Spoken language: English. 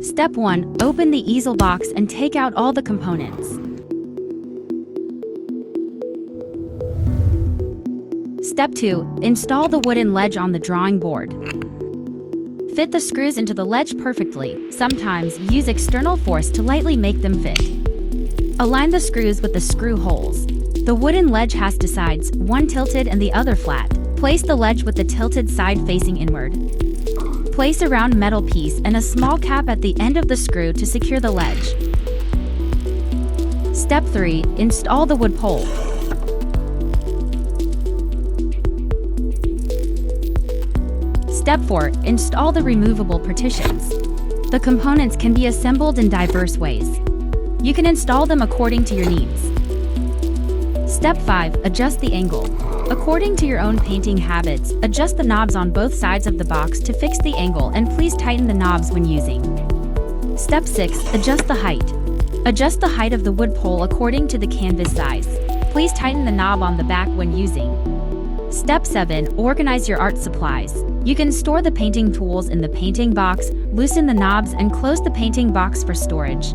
Step 1. Open the easel box and take out all the components. Step 2. Install the wooden ledge on the drawing board. Fit the screws into the ledge perfectly. Sometimes use external force to lightly make them fit. Align the screws with the screw holes. The wooden ledge has two sides, one tilted and the other flat. Place the ledge with the tilted side facing inward. Place a round metal piece and a small cap at the end of the screw to secure the ledge. Step 3. Install the wood pole. Step 4. Install the removable partitions. The components can be assembled in diverse ways. You can install them according to your needs. Step 5. Adjust the angle. According to your own painting habits, adjust the knobs on both sides of the box to fix the angle, and please tighten the knobs when using. Step 6. Adjust the height. Adjust the height of the wood pole according to the canvas size. Please tighten the knob on the back when using. Step 7. Organize your art supplies. You can store the painting tools in the painting box, loosen the knobs, and close the painting box for storage.